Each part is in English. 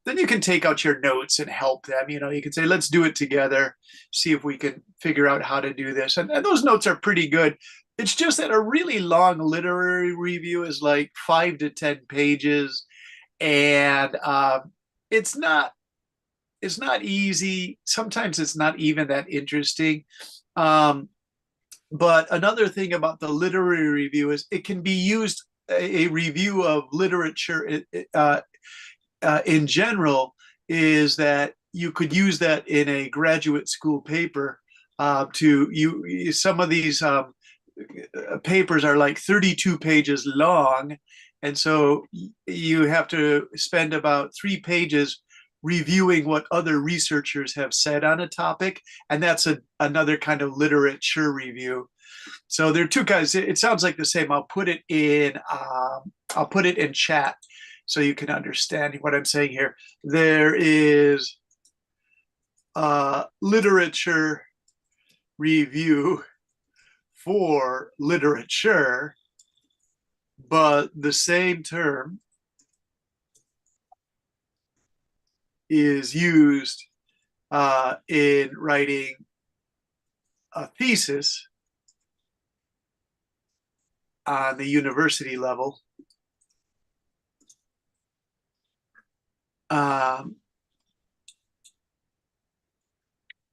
then you can take out your notes and help them. You can say, let's do it together, see if we can figure out how to do this. And those notes are pretty good. It's just that a really long literary review is like 5 to 10 pages, and it's not it's not easy. Sometimes it's not even that interesting. Um, but another thing about the literary review is it can be used, a review of literature in general, is that you could use that in a graduate school paper. Some of these papers are like 32 pages long, and so you have to spend about 3 pages reviewing what other researchers have said on a topic, and that's another kind of literature review. So there are two kinds. It sounds like the same. I'll put it in chat so you can understand what I'm saying here. There is literature review for literature, but the same term is used in writing a thesis on the university level.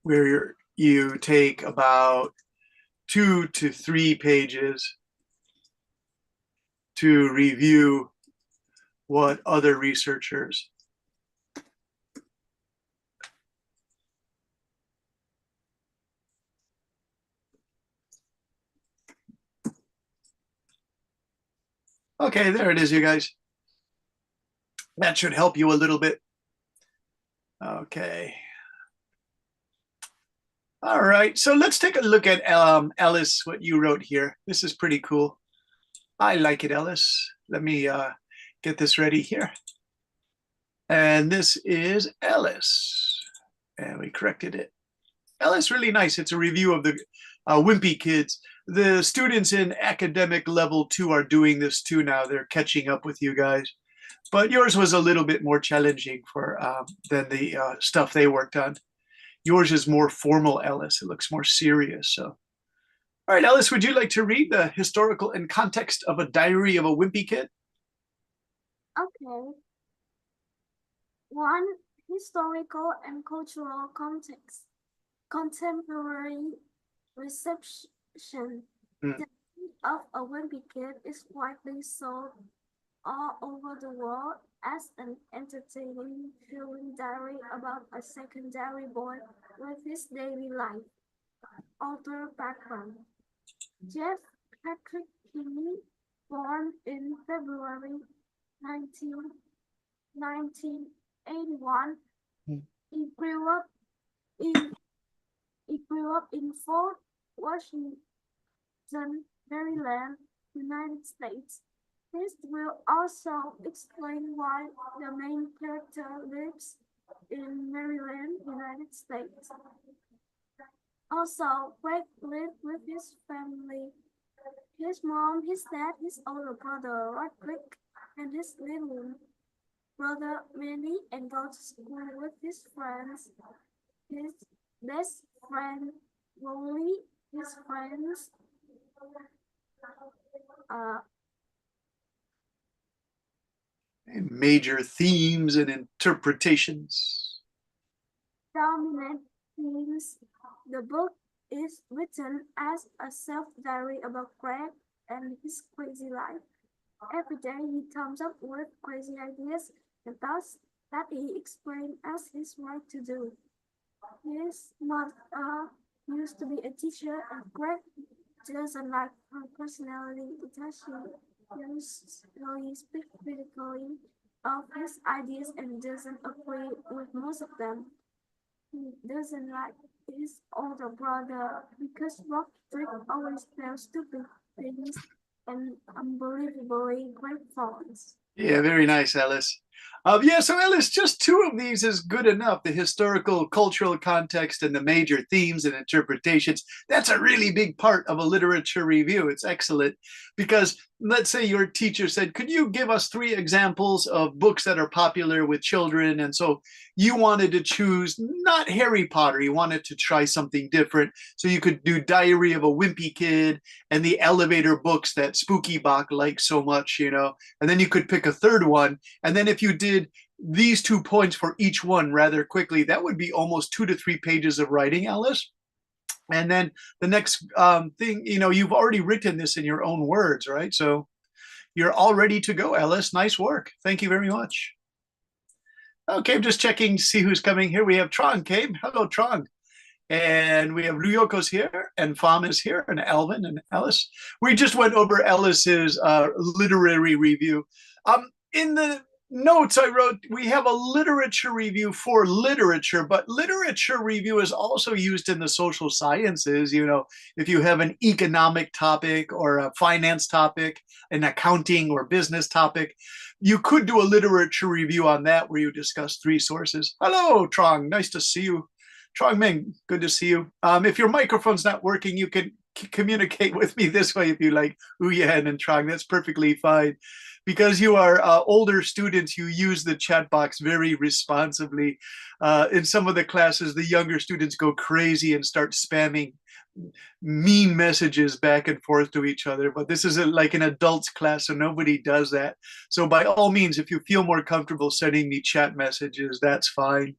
Where you take about 2 to 3 pages to review what other researchers Okay, there it is, you guys. That should help you a little bit. Okay. All right, so let's take a look at Ellis, what you wrote here. This is pretty cool. I like it, Ellis. Let me get this ready here. And this is Ellis. And we corrected it. Ellis, really nice. It's a review of the Wimpy Kids. The students in academic level 2 are doing this too now. They're catching up with you guys. But yours was a little bit more challenging than the stuff they worked on. Yours is more formal, Ellis. It looks more serious. So, all right, Ellis, would you like to read the historical and context of a diary of a wimpy kid? Okay. 1. Historical and cultural context. Contemporary reception. The myth of a wimpy kid is widely sold all over the world as an entertaining, thrilling diary about a secondary boy with his daily life. Author background. Jeff Patrick Kinney, born in February 1981, he grew up in Fort Washington, Maryland, United States. This will also explain why the main character lives in Maryland, United States. Also, Greg lived with his family, his mom, his dad, his older brother, Roderick, and his little brother, Manny, and go to school with his friends. His best friend, Rolly, his friends, major themes and interpretations. Dominant themes. The book is written as a self-diary about Greg and his crazy life. Every day he comes up with crazy ideas and thoughts that he explains as his right to do. His mother used to be a teacher, and Greg doesn't like her personality because he speaks critically of his ideas and doesn't agree with most of them. He doesn't like his older brother because Roderick always tells stupid things and unbelievably great thoughts. Yeah, very nice, Ellis. Yeah, so Ellis, just two of these is good enough. The historical, cultural context, and the major themes and interpretations. That's a really big part of a literature review. It's excellent because let's say your teacher said, could you give us three examples of books that are popular with children? And so you wanted to choose not Harry Potter, you wanted to try something different. So you could do Diary of a Wimpy Kid and the elevator books that Spooky Bach likes so much, and then you could pick a third one. And then if you did these 2 points for each one rather quickly, that would be almost 2 to 3 pages of writing, Alice. And then the next thing, you've already written this in your own words, right? So you're all ready to go, Ellis. Nice work. Thank you very much. Okay, I'm just checking to see who's coming here. We have Tron came. Hello, Tron. And we have Ryoko's here, and Fam is here, and Alvin and Ellis. We just went over Ellis's literary review. In the notes I wrote, we have a literature review for literature, but literature review is also used in the social sciences. If you have an economic topic or a finance topic, an accounting or business topic, you could do a literature review on that where you discuss three sources. Hello, Trong. Nice to see you. Trong Ming, good to see you. If your microphone's not working, you can communicate with me this way if you like. Uyen and Trong, that's perfectly fine. Because you are older students, you use the chat box very responsibly. In some of the classes, the younger students go crazy and start spamming mean messages back and forth to each other. But this is like an adults class, so nobody does that. So by all means, if you feel more comfortable sending me chat messages, that's fine.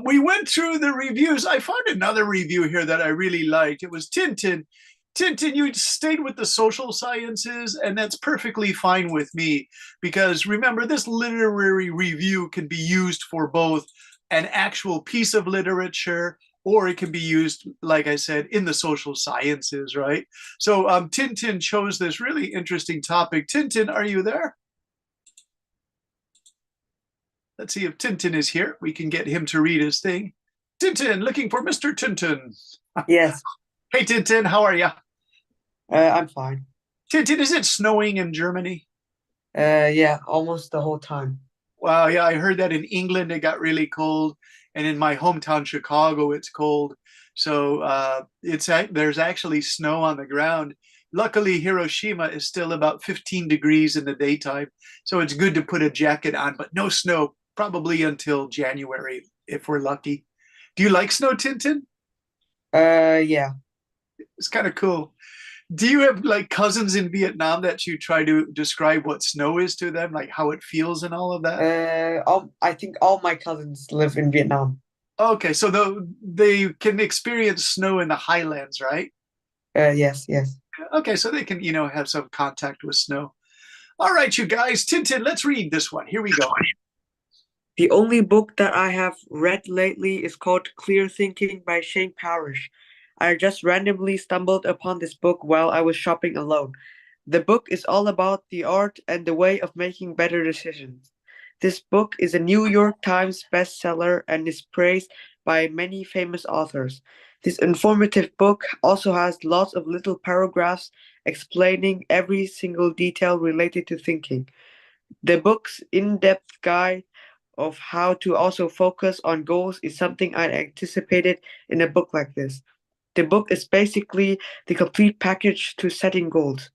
We went through the reviews. I found another review here that I really liked. It was Tintin. Tintin, you stayed with the social sciences, and that's perfectly fine with me because remember, this literary review can be used for both an actual piece of literature or it can be used, like I said, in the social sciences, right? So Tintin chose this really interesting topic. Tintin, are you there? Let's see if Tintin is here. We can get him to read his thing. Tintin, looking for Mr. Tintin. Yes, Hey, Tintin, how are you? I'm fine. Tintin, is it snowing in Germany? Yeah, almost the whole time. Wow, yeah, I heard that in England it got really cold, and in my hometown Chicago it's cold. So there's actually snow on the ground. Luckily, Hiroshima is still about 15 degrees in the daytime, so it's good to put a jacket on, but no snow probably until January if we're lucky. Do you like snow, Tintin? Yeah. It's kind of cool. Do you have like cousins in Vietnam that you try to describe what snow is to them, like how it feels and all of that? I think all my cousins live in Vietnam. Okay, so they can experience snow in the highlands, right? Yes, yes. Okay, so they can, have some contact with snow. All right, you guys, Tintin, let's read this one. Here we go. The only book that I have read lately is called Clear Thinking by Shane Parrish. I just randomly stumbled upon this book while I was shopping alone. The book is all about the art and the way of making better decisions. This book is a New York Times bestseller and is praised by many famous authors. This informative book also has lots of little paragraphs explaining every single detail related to thinking. The book's in-depth guide of how to also focus on goals is something I anticipated in a book like this. The book is basically the complete package to setting goals.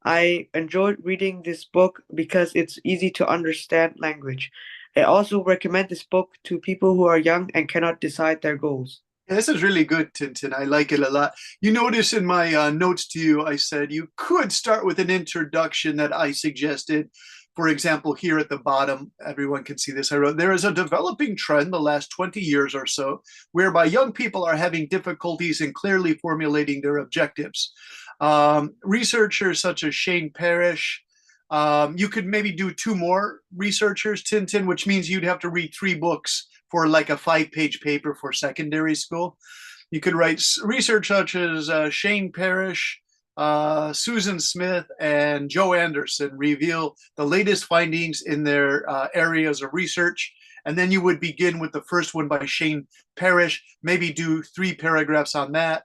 I enjoyed reading this book because it's easy to understand language. I also recommend this book to people who are young and cannot decide their goals. Yeah, this is really good, Tintin. I like it a lot. You notice in my notes to you, I said you could start with an introduction that I suggested. For example, here at the bottom, everyone can see this. I wrote, there is a developing trend the last 20 years or so, whereby young people are having difficulties in clearly formulating their objectives. Researchers such as Shane Parrish, you could maybe do two more researchers, Tintin, which means you'd have to read 3 books for like a 5-page paper for secondary school. You could write research such as Shane Parrish, Susan Smith, and Joe Anderson reveal the latest findings in their areas of research. And then you would begin with the first one by Shane Parrish, maybe do 3 paragraphs on that.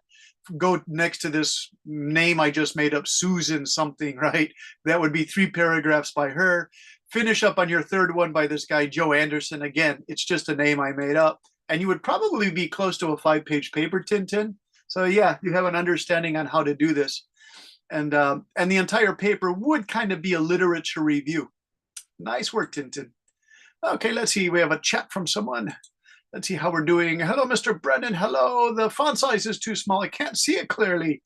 Go next to this name I just made up, Susan something, right? That would be 3 paragraphs by her. finish up on your third one by this guy, Joe Anderson. Again, it's just a name I made up. And you would probably be close to a 5-page paper, Tintin. So yeah, you have an understanding on how to do this. And the entire paper would kind of be a literature review. Nice work, Tintin. Okay, let's see. We have a chat from someone. Let's see how we're doing. Hello, Mr. Brennan. Hello. The font size is too small. I can't see it clearly.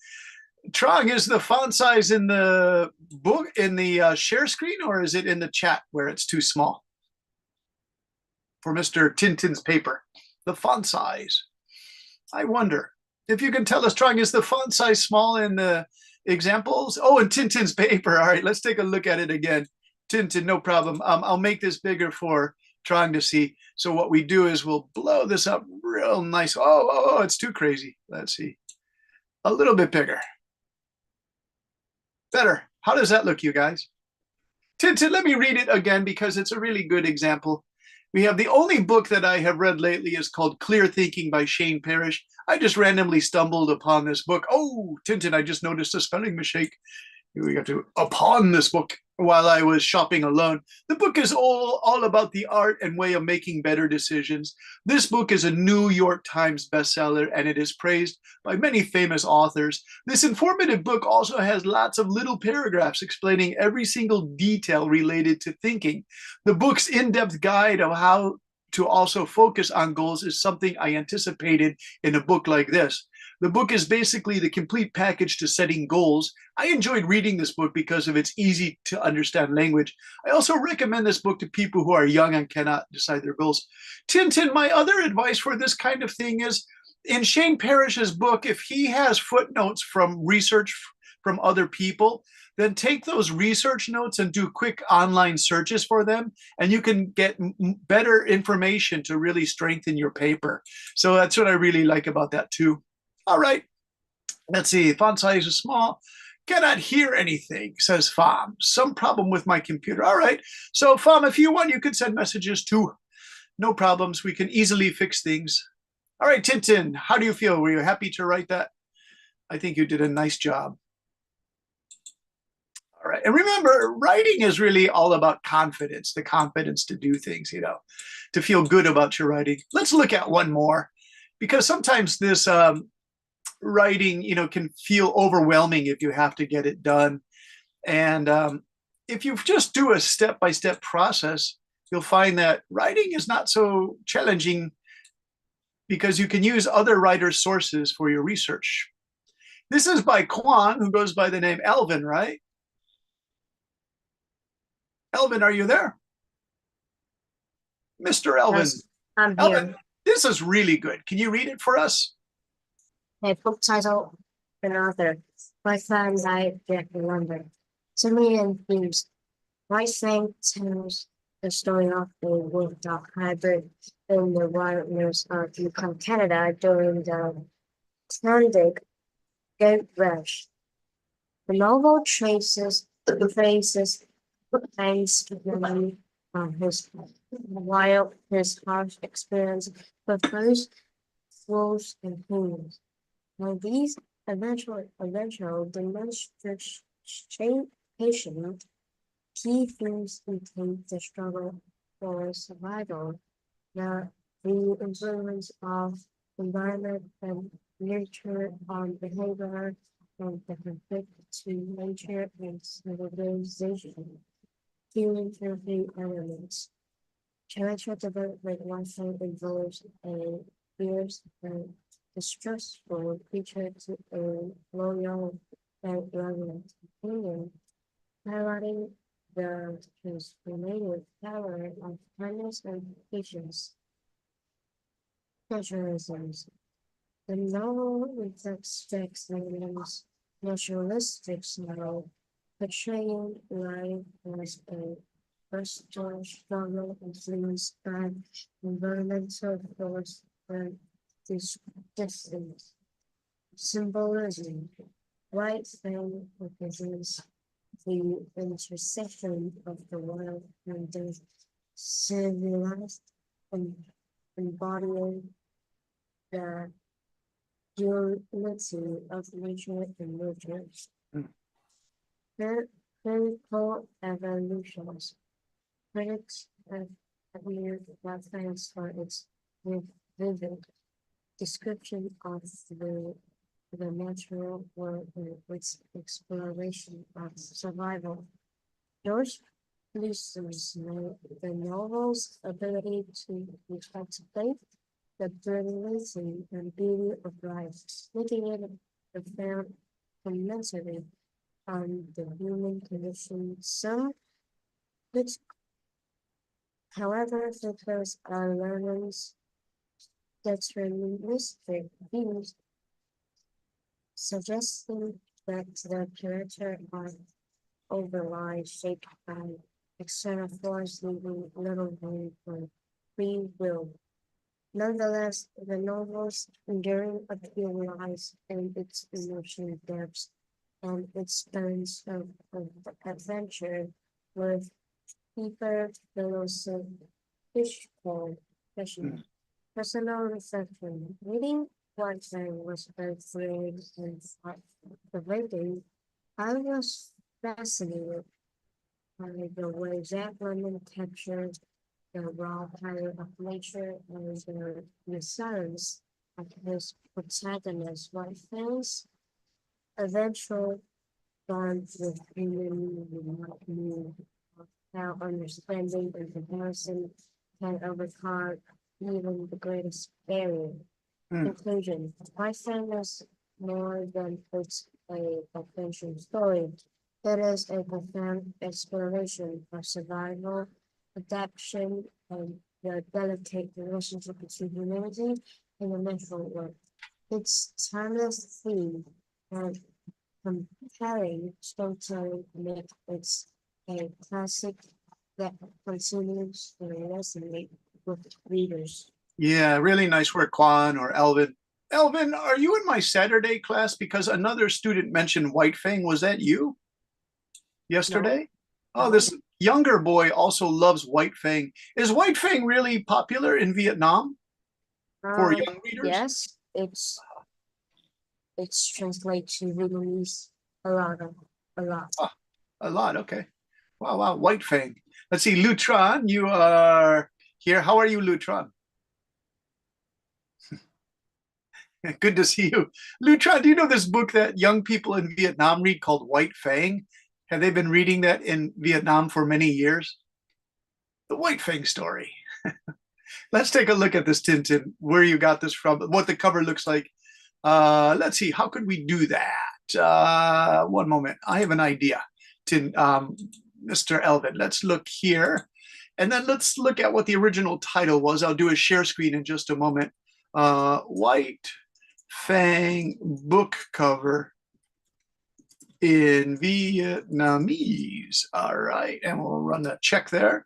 Trong, is the font size in the book, in the share screen, or is it in the chat where it's too small? For Mr. Tintin's paper, the font size. I wonder if you can tell us, Trong, is the font size small in the examples? Oh, in Tintin's paper. All right, let's take a look at it again. Tintin, no problem. I'll make this bigger for Trong to see. So what we do is we'll blow this up real nice. Oh, it's too crazy. Let's see. A little bit bigger. Better. How does that look, you guys? Tintin, let me read it again because it's a really good example. We have the only book that I have read lately is called Clear Thinking by Shane Parrish. I just randomly stumbled upon this book. Oh, Tintin, I just noticed a spelling mistake. We got to upon this book while I was shopping alone. The book is all about the art and way of making better decisions. This book is a New York Times bestseller, and it is praised by many famous authors. This informative book also has lots of little paragraphs explaining every single detail related to thinking. The book's in-depth guide of how to also focus on goals is something I anticipated in a book like this. The book is basically the complete package to setting goals. I enjoyed reading this book because of its easy to understand language. I also recommend this book to people who are young and cannot decide their goals. Tintin, my other advice for this kind of thing is in Shane Parrish's book, if he has footnotes from research from other people, then take those research notes and do quick online searches for them, and you can get better information to really strengthen your paper. So that's what I really like about that too. All right, let's see. Font size is small. Cannot hear anything, says Fam. Some problem with my computer. All right. So Fam, if you want, you could send messages too. No problems. We can easily fix things. All right, Tintin, how do you feel? Were you happy to write that? I think you did a nice job. All right. And remember, writing is really all about confidence, the confidence to do things, to feel good about your writing. Let's look at one more, because sometimes this writing, can feel overwhelming if you have to get it done. And if you just do a step-by-step process, you'll find that writing is not so challenging because you can use other writers' sources for your research. This is by Kwan, who goes by the name Elvin, right? Elvin, are you there? Mr. Elvin. Yes, I'm Elvin, here. this is really good. Can you read it for us? A book title, an author. My friends, I get London. To me and themes. My thing tells the story of a wolf dog hybrid in the wilderness of Yukon, Canada during the Atlantic Goat Rush. The novel traces things on his while his harsh experience with both wolves and humans. Now these eventual demonstration key themes include the struggle for survival, the influence of environment and nature on behavior, and the conflict between nature and civilization. Human therapy elements. Character development also involves a fierce and distrustful creature to a loyal and loving companion, highlighting the transformative power of kindness and patience. Naturalisms. The novel reflects Jack London's naturalistic style, portraying life as a personal struggle influenced by environmental force and distance. Symbolism. White Fang represents the intersection of the wild and the civilized, and embodying the duality of nature and nurture. Mm. Chemical evolutions. Critics have admired that fans for its vivid description of the natural world and its exploration of survival. George Lucas the novel's ability to contemplate the brilliancy and beauty of life, making it a profound commentary on the human condition. Some critics, however, focus on Lennon's deterministic views, suggesting that the character are overly shaped by external force, leaving little room for free will. Nonetheless, the novel's enduring appeal lies in its emotional depth and its sense of adventure with deeper philosophical questions. Personal reflection. Reading White Fang was both thrilling and thought-provoking. I was fascinated by the way Jack London captured the raw power of nature and the resilience of his protagonist. White Fang's eventual bond with human reminded me of how understanding and comparison can overcome even the greatest barrier. Conclusion. My Son is more than it's a adventure story. It is a profound exploration of survival, adaptation, and the delicate relationship between humanity and the natural world. Its timeless theme and compelling storytelling make it a classic that continues to resonate with readers. Yeah, really nice work, Quan or Elvin. Elvin, are you in my Saturday class? Because another student mentioned White Fang. Was that you yesterday? Oh, No. this younger boy also loves White Fang. Is White Fang really popular in Vietnam for young readers? Yes, it's translated to Vietnamese a lot. Oh, a lot. Okay. Wow, wow. White Fang. Let's see. Lutron, you are here. How are you, Lutron? Good to see you. Lutron, do you know this book that young people in Vietnam read called White Fang? Have they been reading that in Vietnam for many years? The White Fang story. Let's take a look at this, Tintin, where you got this from, what the cover looks like. Let's see, how could we do that? One moment, I have an idea. Mr. Elvin, let's look here. And then let's look at what the original title was. I'll do a share screen in just a moment. White Fang book cover in Vietnamese. All right, and we'll run that check there.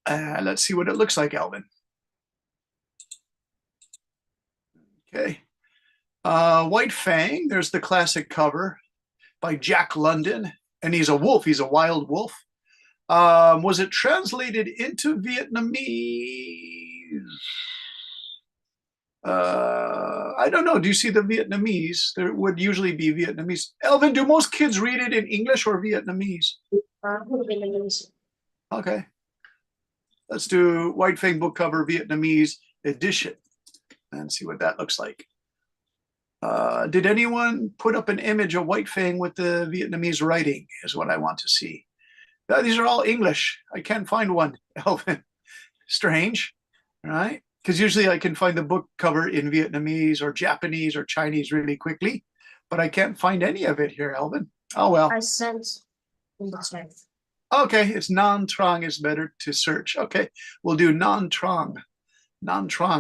Let's see what it looks like, Elvin. Okay. White Fang, there's the classic cover by Jack London, and he's a wolf. He's a wild wolf. Was it translated into Vietnamese? I don't know. Do you see the Vietnamese? There would usually be Vietnamese. Elvin, do most kids read it in English or Vietnamese? Vietnamese. Okay. Let's do White Fang book cover Vietnamese edition and see what that looks like. Did anyone put up an image of White Fang with the Vietnamese writing is what I want to see. These are all English. I can't find one, Elvin. Strange, right? Because usually I can find the book cover in Vietnamese or Japanese or Chinese really quickly, but I can't find any of it here, Elvin. Oh, well. I sent in the chat. Okay, it's non-trong is better to search. Okay, we'll do non-trong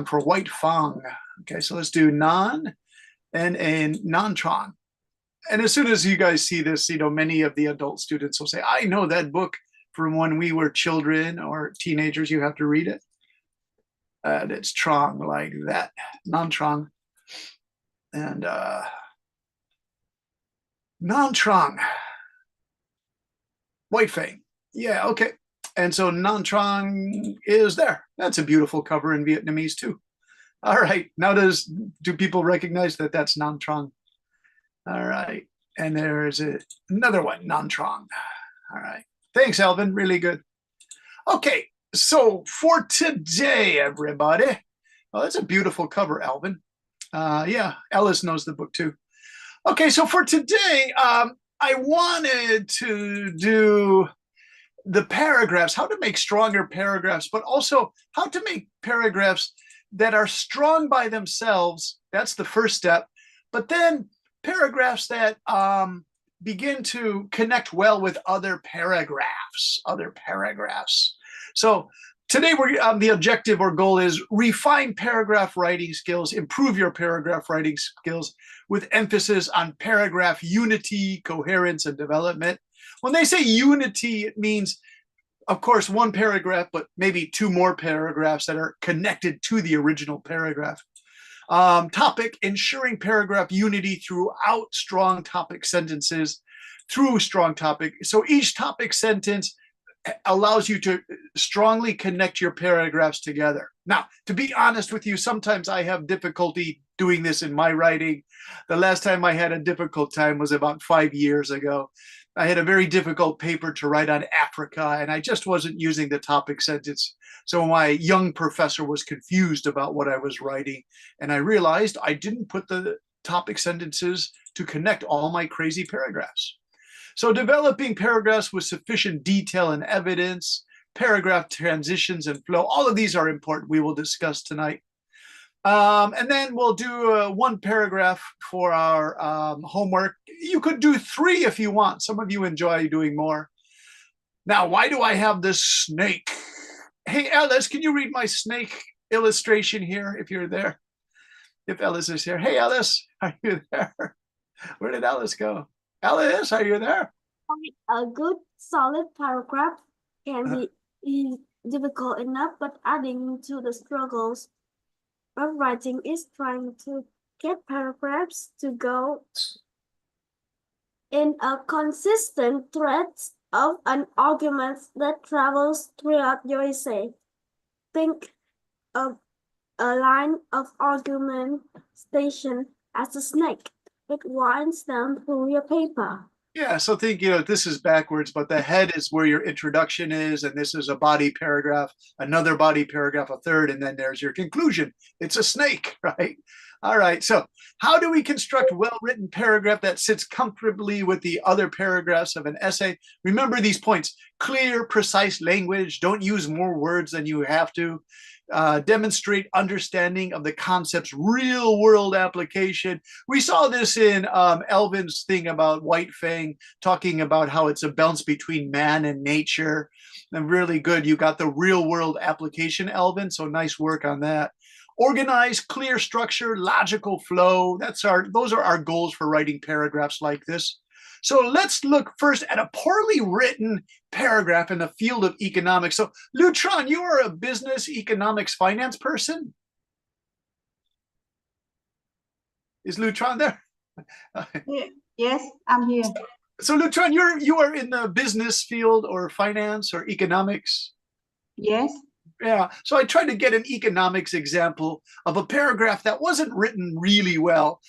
for White Fang. Okay, so let's do non and a non-trong. And as soon as you guys see this, you know, many of the adult students will say, I know that book from when we were children or teenagers. You have to read it. And it's trong like that, non-trong. And non-trong. White Fang. Yeah, okay. And so non-trong is there. That's a beautiful cover in Vietnamese too. All right. Now do people recognize that that's non-trong? All right. And there's another one, non-trong. All right. Thanks, Elvin. Really good. Okay, so for today, everybody, oh, that's a beautiful cover, Alvin. Yeah, Ellis knows the book too. Okay, so for today, I wanted to do the paragraphs, how to make stronger paragraphs, but also how to make paragraphs that are strong by themselves. That's the first step. But then paragraphs that begin to connect well with other paragraphs. So today, the objective or goal is refine paragraph writing skills, improve your paragraph writing skills with emphasis on paragraph unity, coherence, and development. When they say unity, it means, of course, one paragraph, but maybe two more paragraphs that are connected to the original paragraph. Topic, ensuring paragraph unity throughout strong topic sentences, through strong topic. So each topic sentence allows you to strongly connect your paragraphs together. Now, to be honest with you, sometimes I have difficulty doing this in my writing. The last time I had a difficult time was about 5 years ago. I had a very difficult paper to write on Africa, and I just wasn't using the topic sentence. So my young professor was confused about what I was writing, and I realized I didn't put the topic sentences to connect all my crazy paragraphs. So developing paragraphs with sufficient detail and evidence, paragraph transitions and flow, all of these are important. We will discuss tonight. And then we'll do one paragraph for our homework. You could do 3 if you want. Some of you enjoy doing more. Now, why do I have this snake? Hey, Alice, can you read my snake illustration here if you're there? If Alice is here. Hey, Alice, are you there? Where did Alice go? Alice, are you there? A good solid paragraph can be difficult enough, but adding to the struggles of writing is trying to get paragraphs to go in a consistent thread of an argument that travels throughout your essay. Think of a line of argumentation as a snake. It winds down through your paper. Yeah, so think, this is backwards, but the head is where your introduction is, and this is a body paragraph, another body paragraph, a third, and then there's your conclusion. It's a snake, right? All right, so how do we construct well-written paragraph that sits comfortably with the other paragraphs of an essay? Remember these points: clear, precise language, don't use more words than you have to. Demonstrate understanding of the concept's real world application. We saw this in Elvin's thing about White Fang, talking about how it's a balance between man and nature. And really good. You got the real world application, Elvin. So nice work on that. Organized, clear structure, logical flow. Those are our goals for writing paragraphs like this. So let's look first at a poorly written paragraph in the field of economics. So Lutron, you are a business economics finance person? Is Lutron there? Yes, I'm here. So Lutron, you are in the business field or finance or economics? Yes. Yeah, so I tried to get an economics example of a paragraph that wasn't written really well.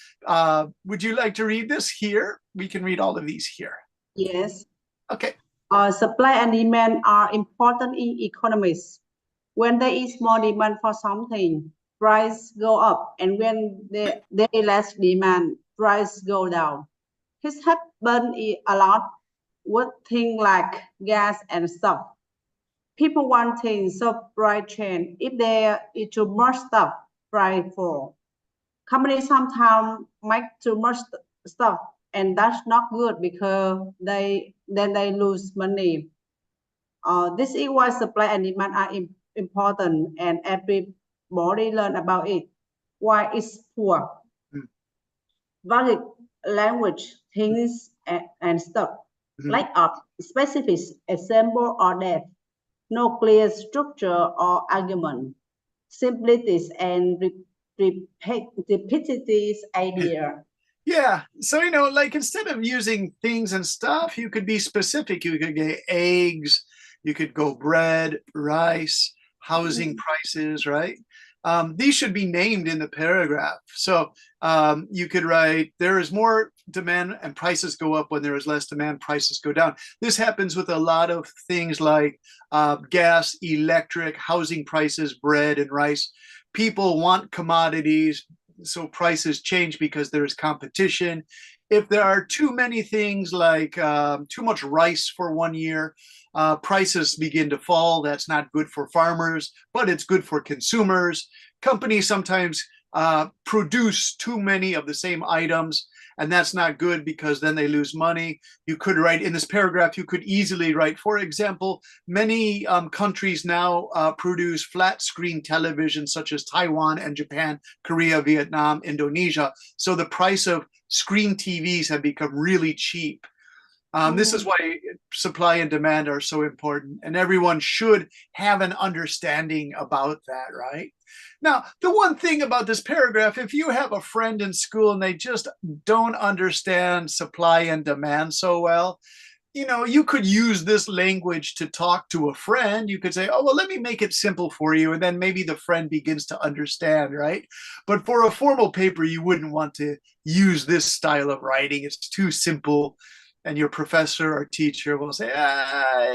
Would you like to read this here? We can read all of these here. Yes. Okay. Supply and demand are important in economics. When there is more demand for something, price go up, and when there is less demand, price go down. This happens a lot with things like gas and stuff. People want things supply chain. If there is too much stuff, price fall. Companies sometimes make too much stuff, and that's not good because they lose money. This is why supply and demand are important, and everybody learn about it. Why it's poor. Valid language, things, and stuff. Like a specific example or that. No clear structure or argument. Simplicities and repetitive idea. Yeah, so like instead of using things and stuff, you could be specific. You could get eggs, you could go bread, rice, housing prices, right? These should be named in the paragraph. So you could write, there is more demand and prices go up. When there is less demand, prices go down. This happens with a lot of things like gas, electric, housing prices, bread and rice. People want commodities, so prices change because there is competition. If there are too many things like too much rice for 1 year, prices begin to fall. That's not good for farmers, but it's good for consumers. Companies sometimes produce too many of the same items, and that's not good because then they lose money. You could write in this paragraph, you could easily write, for example, many countries now produce flat screen television, such as Taiwan and Japan, Korea, Vietnam, Indonesia. So the price of screen TVs have become really cheap. This is why supply and demand are so important, and everyone should have an understanding about that, right? Now, the one thing about this paragraph, if you have a friend in school and they just don't understand supply and demand so well, you could use this language to talk to a friend. You could say, oh, well, let me make it simple for you. And then maybe the friend begins to understand, right? But for a formal paper, you wouldn't want to use this style of writing. It's too simple. And your professor or teacher will say,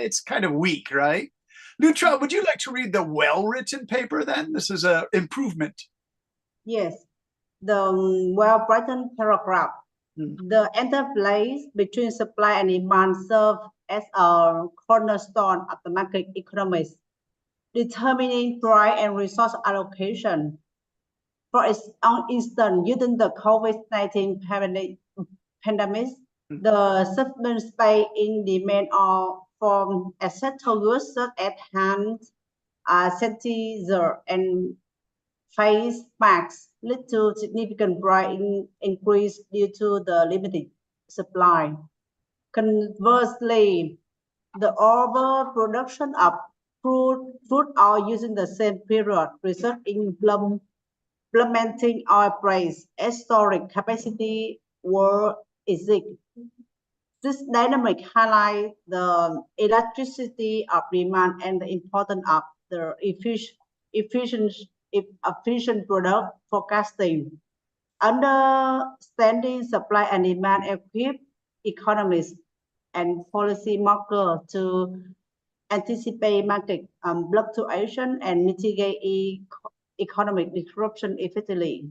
it's kind of weak, right? Lutra, would you like to read the well-written paper then? This is an improvement. Yes, the well-written paragraph. The interplay between supply and demand serves as a cornerstone of the market economics, determining price and resource allocation. For instance, during the COVID-19 pandemic, the sudden spike in demand for essential goods such as hand sanitizer and face masks led to significant price increase due to the limited supply. Conversely, the overproduction of fruit oil using the same period resulted in plummeting oil price as storage capacity were exceeded. This dynamic highlights the elasticity of demand and the importance of the efficient product forecasting. Understanding supply and demand equips economists and policy makers to anticipate market fluctuation and mitigate economic disruption effectively.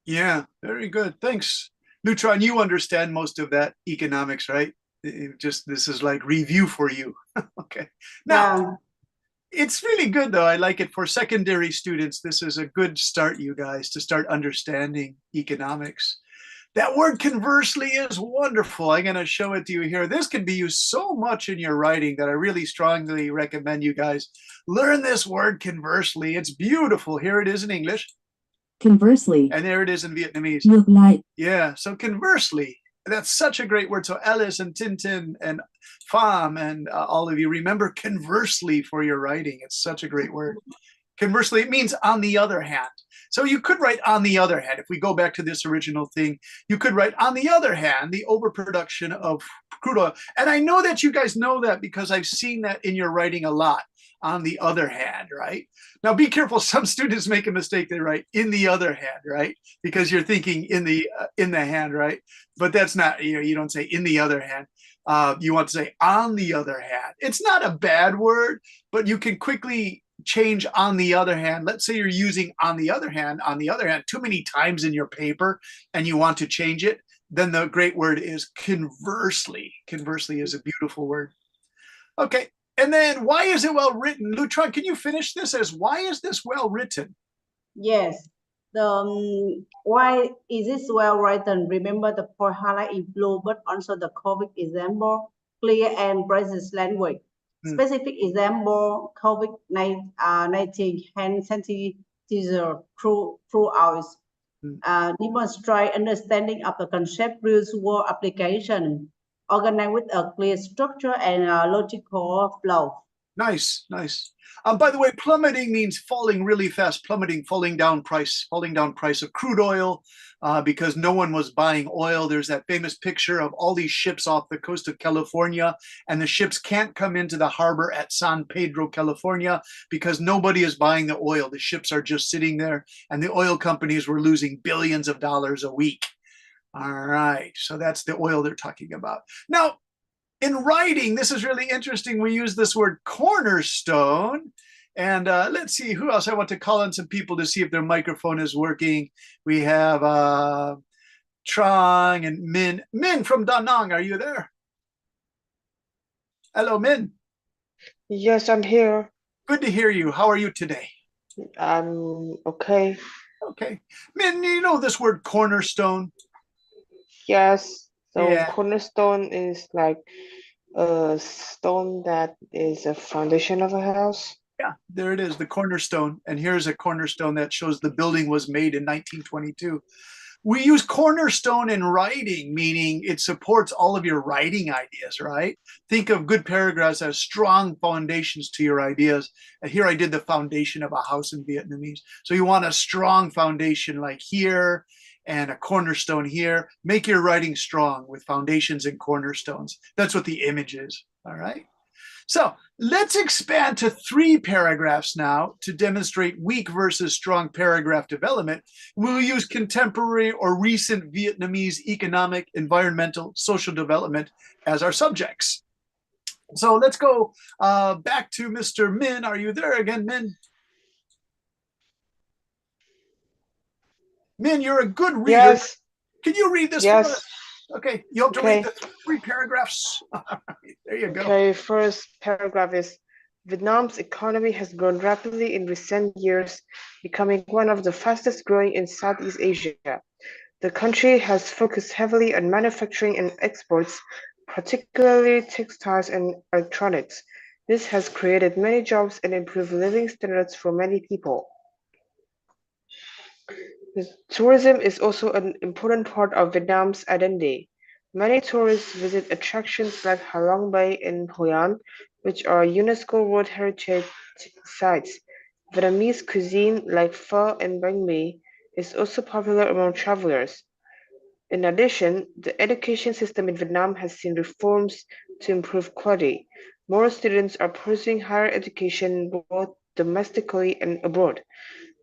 Yeah, very good. Thanks. Neutron, you understand most of that economics, right? This is like review for you. Okay. Now, it's really good though. I like it for secondary students. This is a good start, you guys, to start understanding economics. That word conversely is wonderful. I'm going to show it to you here. This can be used so much in your writing that I really strongly recommend you guys learn this word conversely. It's beautiful. Here it is in English. Conversely. And there it is in Vietnamese. Ngược lại. Yeah, so conversely, that's such a great word. So Alice and Tintin and Pham and all of you, remember conversely for your writing. It's such a great word. Conversely, it means on the other hand. So you could write on the other hand. If we go back to this original thing, you could write on the other hand, the overproduction of crude oil. And I know that you guys know that because I've seen that in your writing a lot. On the other hand, right? Now be careful. Some students make a mistake. They write in the other hand, right? Because you're thinking in the hand, right? But that's not, you don't say in the other hand. You want to say on the other hand. It's not a bad word, but you can quickly change on the other hand. Let's say you're using on the other hand too many times in your paper and you want to change it. Then the great word is conversely. Conversely is a beautiful word. Okay. And then why is it well written? Lutron, can you finish this as why is this well written? Yes. Why is this well written? Remember the point highlight in blue, but also the COVID example, clear and precise language. Specific example, COVID-19 hand sanitizer through hours. Demonstrate understanding of the concept real world application. Organized with a clear structure and a logical flow. Nice, nice. By the way, plummeting means falling really fast, plummeting, falling down price of crude oil because no one was buying oil. There's that famous picture of all these ships off the coast of California, and the ships can't come into the harbor at San Pedro, California, because nobody is buying the oil. The ships are just sitting there, and the oil companies were losing billions of dollars a week. All right. So that's the oil they're talking about. Now, in writing, this is really interesting. We use this word cornerstone. And let's see who else. I want to call on some people to see if their microphone is working. We have Trong and Min. Min from Da Nang, are you there? Hello, Min. Yes, I'm here. Good to hear you. How are you today? I'm okay. Okay. Min, you know this word cornerstone? Yes, so Yeah. cornerstone is like a stone that is a foundation of a house. Yeah, there it is, the cornerstone. And here's a cornerstone that shows the building was made in 1922. We use cornerstone in writing, meaning it supports all of your writing ideas, right? Think of good paragraphs as strong foundations to your ideas. And here I did the foundation of a house in Vietnamese. So you want a strong foundation like here and a cornerstone here. Make your writing strong with foundations and cornerstones. That's what the image is, all right? So let's expand to 3 paragraphs now to demonstrate weak versus strong paragraph development. We'll use contemporary or recent Vietnamese economic, environmental, social development as our subjects. So let's go back to Mr. Min. Are you there again, Min? Min, you're a good reader. Yes, Can you read this for yes. us? Okay, you have to Okay. read the 3 paragraphs. There you go. Okay, first paragraph is Vietnam's economy has grown rapidly in recent years, becoming one of the fastest growing in Southeast Asia. The country has focused heavily on manufacturing and exports, particularly textiles and electronics. This has created many jobs and improved living standards for many people. Tourism is also an important part of Vietnam's identity. Many tourists visit attractions like Ha Long Bay and Hoi An, which are UNESCO World Heritage Sites. Vietnamese cuisine like pho and bánh mì is also popular among travelers. In addition, the education system in Vietnam has seen reforms to improve quality. More students are pursuing higher education both domestically and abroad.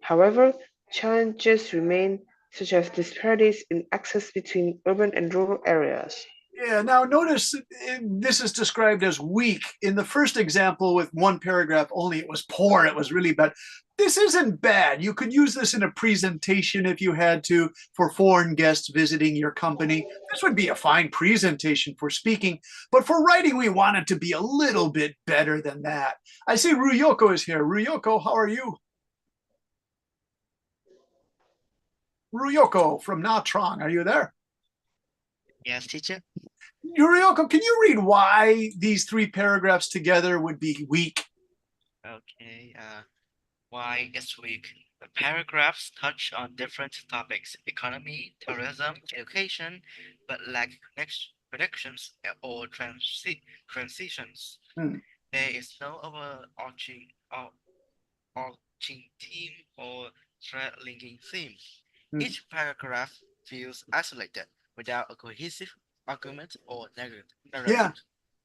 However, challenges remain, such as disparities in access between urban and rural areas. Yeah, now notice this is described as weak. In the first example with 1 paragraph only, it was poor, it was really bad. This isn't bad. You could use this in a presentation if you had to for foreign guests visiting your company. This would be a fine presentation for speaking, but for writing, we want it to be a little bit better than that. I see Ruyoko is here. Ruyoko, how are you? Ruyoko from Nha Trang, are you there? Yes, teacher. Yurioko, can you read why these 3 paragraphs together would be weak? Okay. Why it's weak? The paragraphs touch on different topics: economy, tourism, education, but lack predictions or transitions. There is no overarching theme or thread-linking theme. Each paragraph feels isolated without a cohesive argument or narrative. Yeah.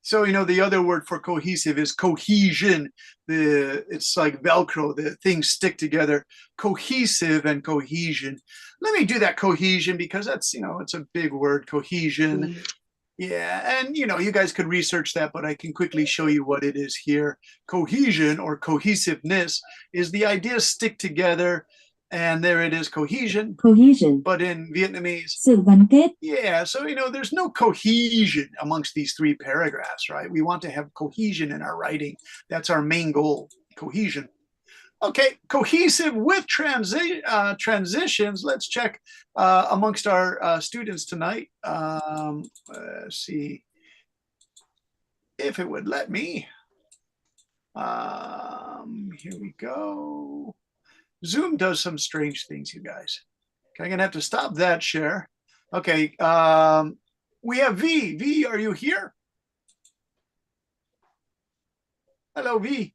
So, you know, the other word for cohesive is cohesion. It's like Velcro, the things stick together. Cohesive and cohesion. Let me do that cohesion because that's, you know, it's a big word, cohesion. Yeah, and you know, you guys could research that, but I can quickly show you what it is here. Cohesion or cohesiveness is the ideas stick together, and there it is, cohesion. Cohesion. But in Vietnamese, Sự gắn kết. yeah, so you know, there's no cohesion amongst these 3 paragraphs, right? We want to have cohesion in our writing. That's our main goal, cohesion. Okay, cohesive with transitions. Let's check amongst our students tonight. Let's see if it would let me. Here we go. Zoom does some strange things, you guys. Okay, I'm gonna have to stop that share. Okay, we have V. V, are you here? Hello, V.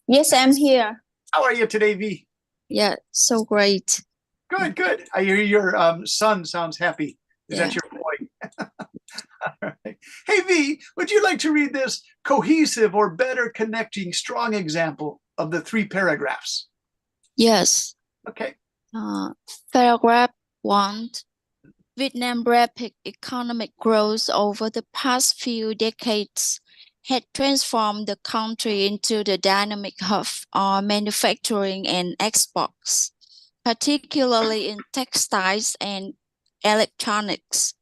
Yes, I'm here. How are you today, V? Yeah, so great. Good, good. I hear your son sounds happy. Is that your boy? All right. Hey, V, would you like to read this cohesive or better connecting strong example of the 3 paragraphs? Yes. Okay. Paragraph 1. Vietnam's rapid economic growth over the past few decades had transformed the country into the dynamic hub of manufacturing and exports, particularly in textiles and electronics.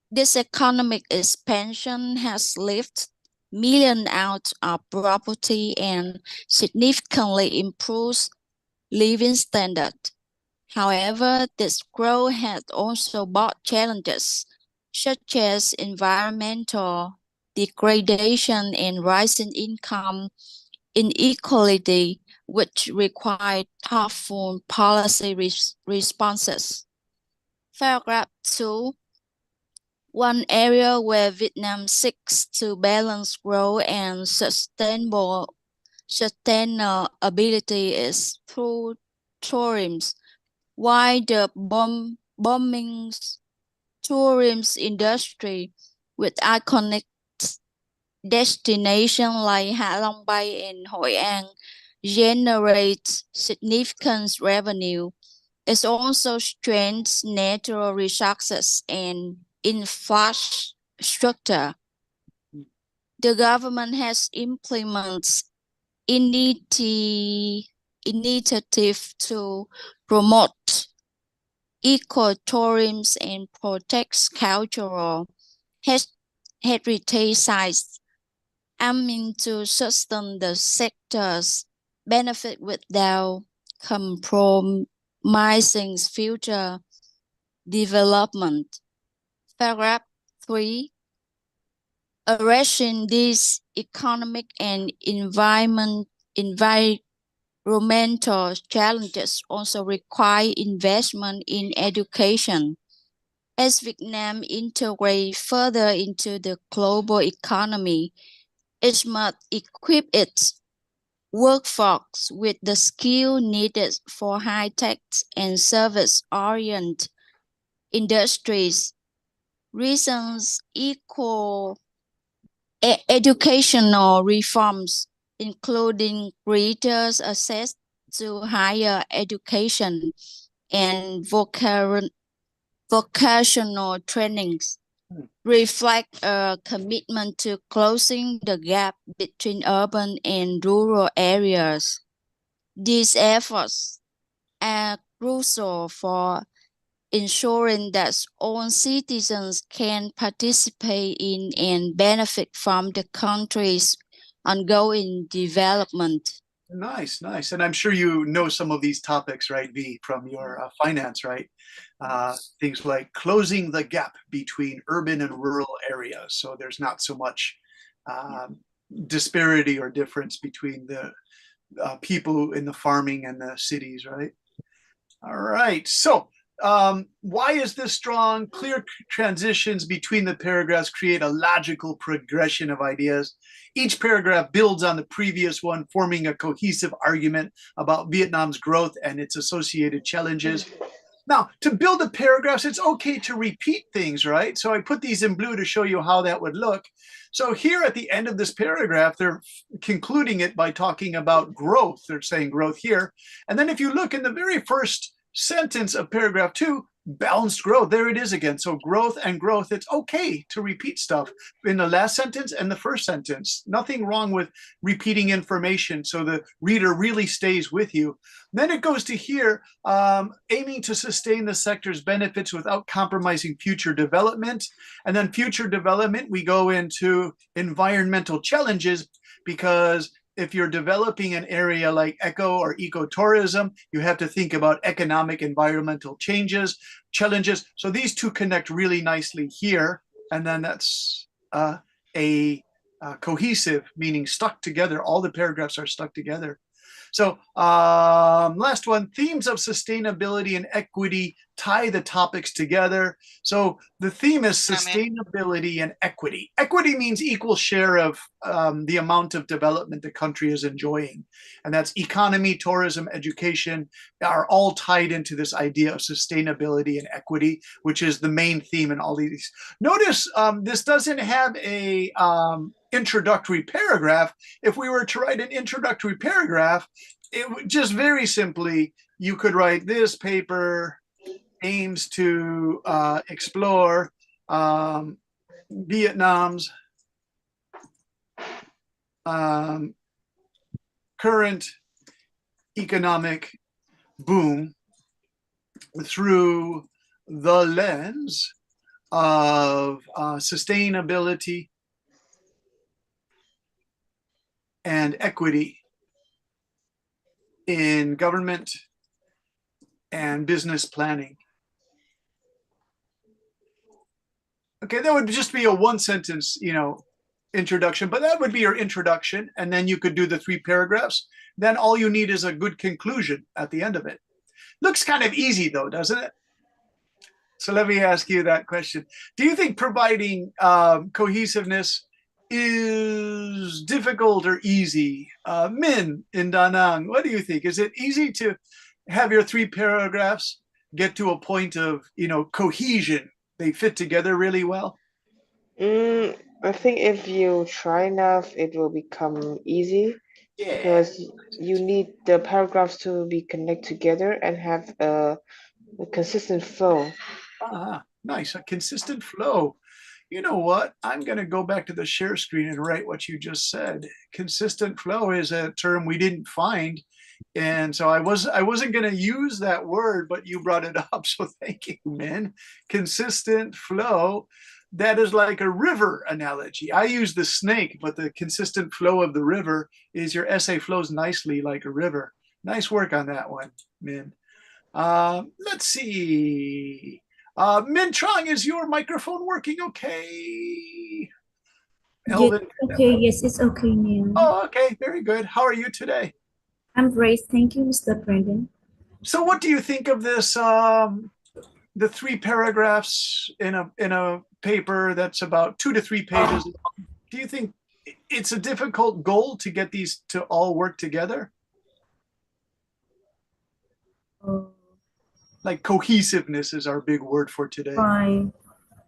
This economic expansion has lifted millions out of poverty and significantly improved living standards. However, this growth has also brought challenges such as environmental degradation and rising income inequality, which require thoughtful policy responses. Paragraph 2. One area where Vietnam seeks to balance growth and sustainability is through tourism. While the booming tourism industry with iconic destinations like Hạ Long Bay and Hội An generates significant revenue, it also strengthens natural resources and infrastructure. The government has implemented initiatives to promote ecotourism and protect cultural heritage sites, aiming to sustain the sector's benefit without compromising future development. Paragraph 3. Addressing these economic and environmental challenges also require investment in education. As Vietnam integrates further into the global economy, it must equip its workforce with the skill needed for high-tech and service-oriented industries. Recent educational reforms, including greater access to higher education and vocational trainings, reflect a commitment to closing the gap between urban and rural areas. These efforts are crucial for ensuring that all citizens can participate in and benefit from the country's ongoing development. Nice, nice. And I'm sure you know some of these topics, right, V, from your finance, right? Things like closing the gap between urban and rural areas. So there's not so much disparity or difference between the people in the farming and the cities, right? All right. So why is this strong? Clear transitions between the paragraphs create a logical progression of ideas. Each paragraph builds on the previous one, forming a cohesive argument about Vietnam's growth and its associated challenges. Now, to build the paragraphs, it's okay to repeat things, right? So I put these in blue to show you how that would look. So here at the end of this paragraph, they're concluding it by talking about growth. They're saying growth here. And then if you look in the very first sentence of paragraph 2, balanced growth, there it is again. So growth and growth, it's okay to repeat stuff in the last sentence and the first sentence. Nothing wrong with repeating information so the reader really stays with you. Then it goes to here, aiming to sustain the sector's benefits without compromising future development. And then future development, we go into environmental challenges, because if you're developing an area like eco or ecotourism, you have to think about economic environmental challenges. So these two connect really nicely here. And then that's cohesive, meaning stuck together. All the paragraphs are stuck together. So last one, themes of sustainability and equity tie the topics together. So the theme is sustainability and equity. Equity means equal share of the amount of development the country is enjoying. And that's economy, tourism, education are all tied into this idea of sustainability and equity, which is the main theme in all these. Notice this doesn't have a introductory paragraph. If we were to write an introductory paragraph, it would just very simply, you could write this paper aims to explore Vietnam's current economic boom through the lens of sustainability and equity in government and business planning. Okay, that would just be a one sentence, introduction, but that would be your introduction. And then you could do the 3 paragraphs. Then all you need is a good conclusion at the end of it. Looks kind of easy though, doesn't it? So let me ask you that question. Do you think providing cohesiveness is difficult or easy? Min in Da Nang, what do you think? Is it easy to have your 3 paragraphs get to a point of, cohesion? They fit together really well? I think if you try enough, it will become easy Yeah. because you need the paragraphs to be connected together and have a consistent flow. Nice, a consistent flow. You know what? I'm going to go back to the share screen and write what you just said. Consistent flow is a term we didn't find. And so I wasn't going to use that word, but you brought it up. So thank you, Min. Consistent flow. That is like a river analogy. I use the snake, but the consistent flow of the river is your essay flows nicely like a river. Nice work on that one, Min. Let's see. Min Trong, is your microphone working okay? Elvin? Okay, yes, it's okay now. Oh, okay, very good. How are you today? I'm great. Thank you, Mr. Brandon. So what do you think of this, the 3 paragraphs in a paper that's about 2 to 3 pages long? Do you think it's a difficult goal to get these to all work together? Like cohesiveness is our big word for today. Right.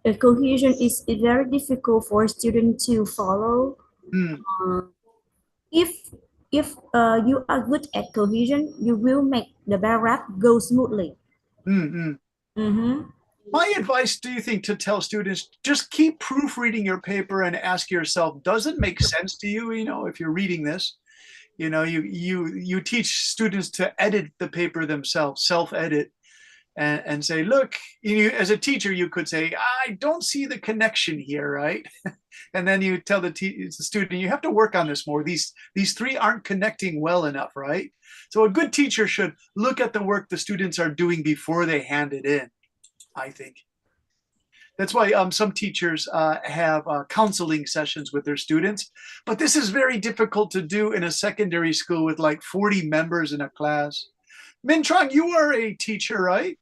The cohesion is very difficult for students to follow. If you are good at cohesion, you will make the paragraph go smoothly. My advice, do you think, to tell students, just keep proofreading your paper and ask yourself, does it make sense to you? If you're reading this, you teach students to edit the paper themselves, self-edit, and say, look, as a teacher, you could say, I don't see the connection here, right? And then you tell the student, you have to work on this more. These 3 aren't connecting well enough, right? So a good teacher should look at the work the students are doing before they hand it in, I think. That's why some teachers have counseling sessions with their students. But this is very difficult to do in a secondary school with like 40 members in a class. Min Trong, you are a teacher, right?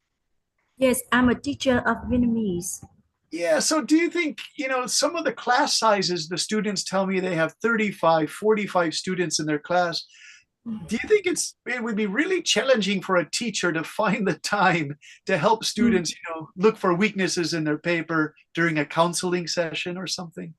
Yes, I'm a teacher of Vietnamese. Yeah, so do you think, some of the class sizes, the students tell me they have 35, 45 students in their class. Do you think it would be really challenging for a teacher to find the time to help students, look for weaknesses in their paper during a counseling session or something?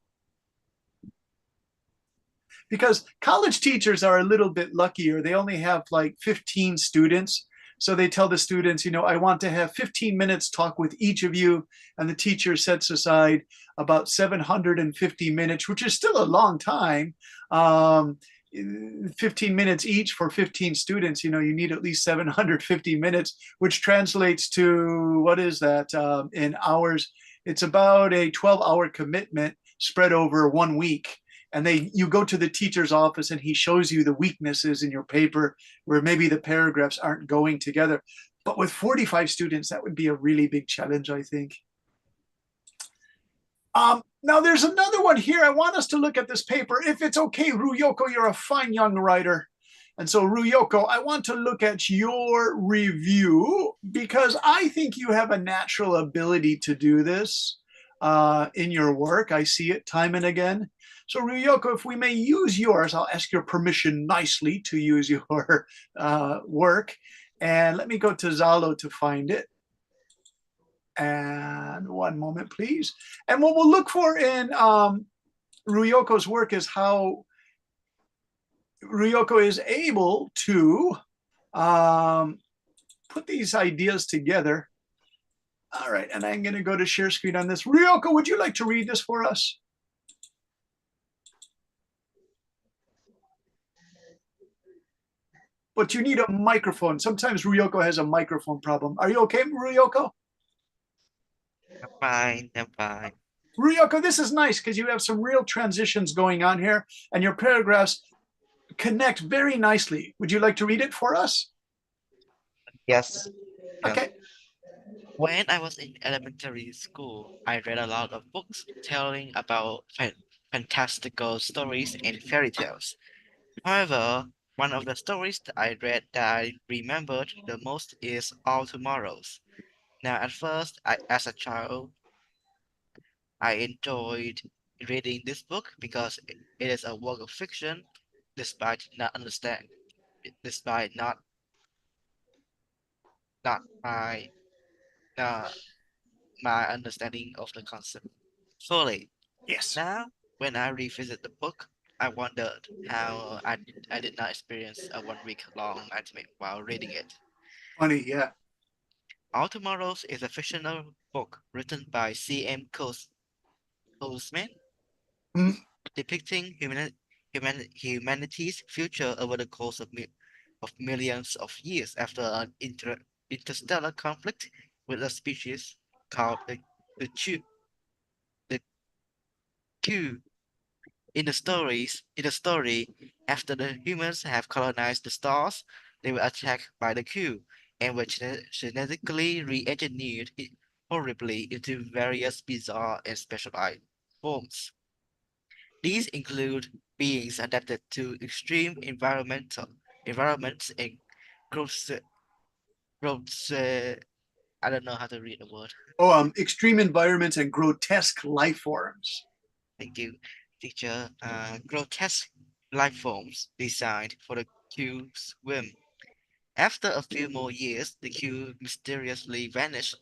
Because college teachers are a little bit luckier. They only have like 15 students. So they tell the students, I want to have 15 minutes talk with each of you. And the teacher sets aside about 750 minutes, which is still a long time. 15 minutes each for 15 students, you need at least 750 minutes, which translates to, what is that in hours? It's about a 12-hour commitment spread over 1 week. And you go to the teacher's office and he shows you the weaknesses in your paper where maybe the paragraphs aren't going together. But with 45 students, that would be a really big challenge, I think. Now there's another one here. I want us to look at this paper. If it's okay, Ruyoko, you're a fine young writer. And so Ruyoko, I want to look at your review because I think you have a natural ability to do this in your work. I see it time and again. So Ruyoko, if we may use yours, I'll ask your permission nicely to use your work. And let me go to Zalo to find it. And one moment, please. And what we'll look for in Ruyoko's work is how Ruyoko is able to put these ideas together All right, and I'm going to go to share screen on this. Ryoko, would you like to read this for us? But you need a microphone. Sometimes Ryoko has a microphone problem. Are you okay, Ryoko? I'm fine. I'm fine. Ryoko, this is nice because you have some real transitions going on here, and your paragraphs connect very nicely. Would you like to read it for us? Yes. Okay. When I was in elementary school, I read a lot of books telling about fantastical stories and fairy tales. However, one of the stories that I read that I remembered the most is All Tomorrows. Now, at first, as a child, I enjoyed reading this book because it is a work of fiction, despite not understand, despite not not my understanding of the concept fully. Yes. Now, when I revisit the book, I wondered how I did not experience a 1 week long nightmare while reading it. Funny, yeah. All Tomorrows is a fictional book written by C.M. Coleman, Mm. depicting humanity's future over the course of millions of years after an interstellar conflict with a species called the the Q. In the story, after the humans have colonized the stars, they were attacked by the Q and were genetically re-engineered horribly into various bizarre and specialized forms. These include beings adapted to extreme environments and gross, gross, I don't know how to read the word. Oh, extreme environments and grotesque life forms. Thank you, teacher. Grotesque life forms designed for the Q's whim. After a few more years, the Q mysteriously vanish